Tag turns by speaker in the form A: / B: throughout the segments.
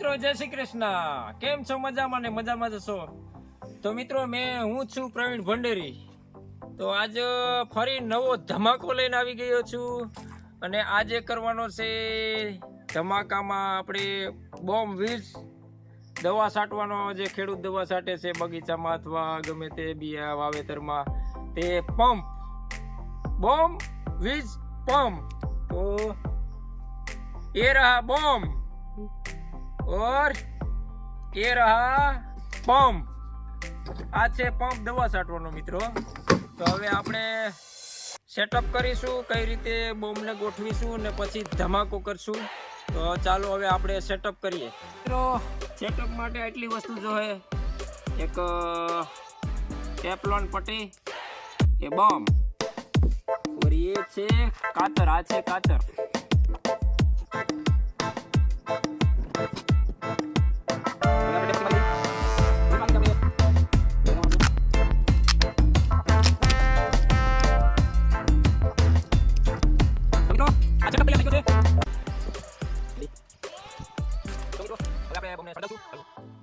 A: મિત્રો જય શ્રી કૃષ્ણ, કેમ છો? મજામાં ને મજામાં જ છો? તો મિત્રો હું છું પ્રવીણ ભંડેરી. તો આજ ફરી નવો ધમાકો લઈને આવી ગયો છું અને આજે કરવાનો છે ધમાકામાં આપણે બોમ્બ વીજ દવા છાંટવાનો. જે ખેડૂત દવા છાંટે છે બગીચામાં અથવા ગમે તે બિયા વાવેતરમાં, તે પંપ બોમ્બ વીજ પંપ. તો ये रहा बॉम्ब और ये रहा पंप. આ છે પંપ દવા છાંટવાનો મિત્રો. તો હવે આપણે સેટઅપ કરીશું, કઈ રીતે બોમ્બને ગોઠવીશું ને પછી ધમાકો કરશું. તો ચાલો હવે આપણે સેટઅપ કરીએ મિત્રો. સેટઅપ માટે આટલી વસ્તુ જોઈએ: એક ટેફલોન પટ્ટી, એ બોમ્બ, और ये છે કાતર. આ છે કાતર.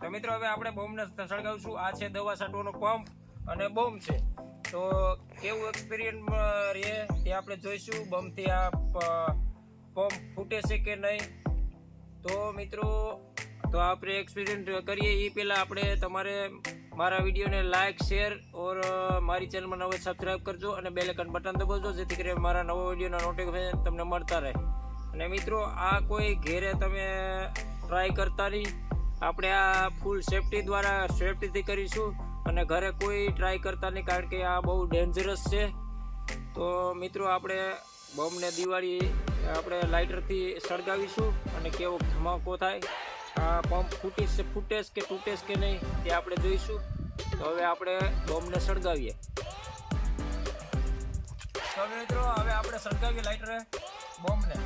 A: તો મિત્રો હવે આપણે બોમ્બને સળગાવશું. આ છે દવા છાંટવાનો પંપ અને બોમ્બ છે. તો કેવું એક્સપિરિયન્સ રહે તે આપણે જોઈશું. બોમ્બથી આ પંપ ફૂટે છે કે નહીં. તો મિત્રો તો આપણે એક્સપિરિયન્સ કરીએ એ પહેલાં આપણે તમારે મારા વિડીયોને લાઇક, શેર ઓર મારી ચેનલમાં નવો સબસ્ક્રાઈબ કરજો અને બેલ આઇકન બટન દબાવજો, જેથી કરીને મારા નવા વિડીયોના નોટિફિકેશન તમને મળતા રહે. અને મિત્રો આ કોઈ ઘેરે તમે ટ્રાય કરતા નહીં. આપણે આ ફૂલ સેફટીથી કરીશું અને ઘરે કોઈ ટ્રાય કરતા નહીં, કારણ કે આ બહુ ડેન્જરસ છે. તો મિત્રો આપણે બોમ્બને દિવાળી આપણે લાઇટરથી સળગાવીશું અને કેવો ધમાકો થાય. આ પંપ ફૂટે કે તૂટે કે નહીં તે આપણે જોઈશું. તો હવે આપણે બોમ્બને સળગાવીએ. તો મિત્રો હવે આપણે સળગાવીએ લાઇટરે બોમ્બને.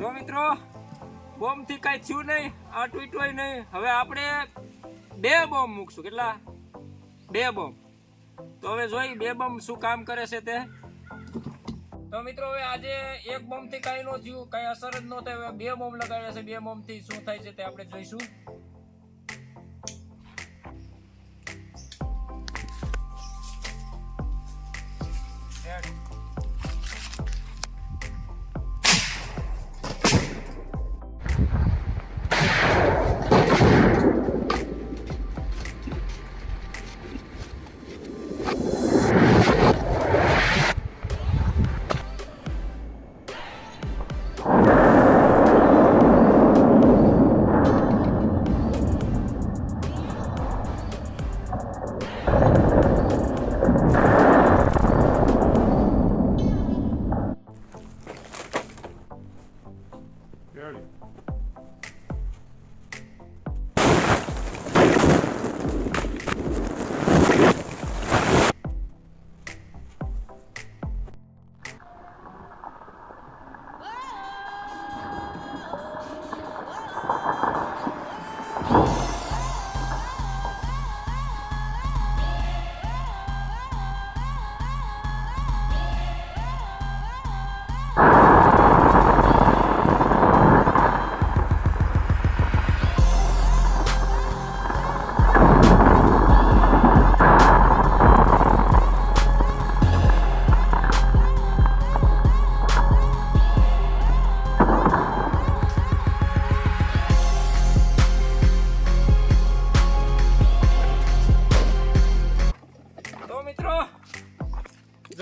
A: જો મિત્રો બોમ્બથી કાંઈ થયું નહીં, આ તૂટ્યું નહીં. હવે આપણે 2 બોમ્બ મૂકશું. કેટલા? 2 બોમ્બ. તો હવે જોઈ 2 બોમ્બ શું કામ કરે છે તે. તો મિત્રો હવે આજે 1 બોમ્બથી કાંઈ ન થયું, કાંઈ અસર જ ન થાય. હવે 2 બોમ્બ લગાડ્યા છે. 2 બોમ્બથી શું થાય છે તે આપણે જોઈશું.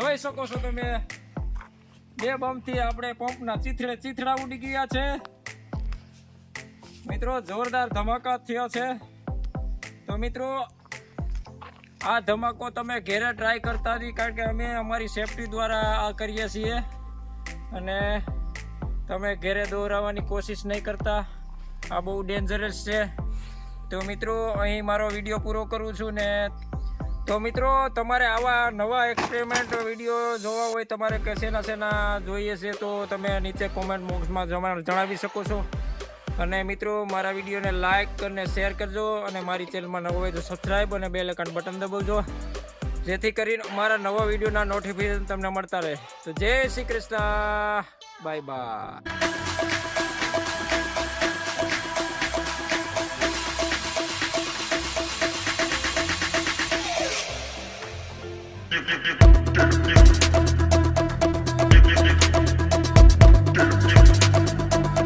A: જોઈ શકો છો તમે 2 બોમ્બથી આપણે પંપના ચીથડા ઉડી ગયા છે મિત્રો. જોરદાર ધમાકા થયો છે. તો મિત્રો આ ધમાકો તમે ઘેરે ટ્રાય કરતા નહીં, કારણ કે અમે અમારી સેફટી દ્વારા આ કરીએ છીએ અને તમે ઘેરે દોરાવવાની કોશિશ નહીં કરતા. આ બહુ ડેન્જરસ છે. તો મિત્રો અહીં મારો વિડીયો પૂરો કરું છું ને તો મિત્રો તમારે આવા નવા એક્સપેરિમેન્ટ વિડીયો જોવા હોય, તમારે કે શેના જોઈએ છે તો તમે નીચે કોમેન્ટ બોક્સમાં જણાવી શકો છો. અને મિત્રો મારા વિડીયોને લાઇક અને શેર કરજો, અને મારી ચેનલમાં નવો હોય તો સબસ્ક્રાઈબ અને બેલ આઇકન બટન દબાવજો, જેથી કરીને મારા નવા વિડીયોના નોટિફિકેશન તમને મળતા રહે. તો જય શ્રી કૃષ્ણ, બાય બાય.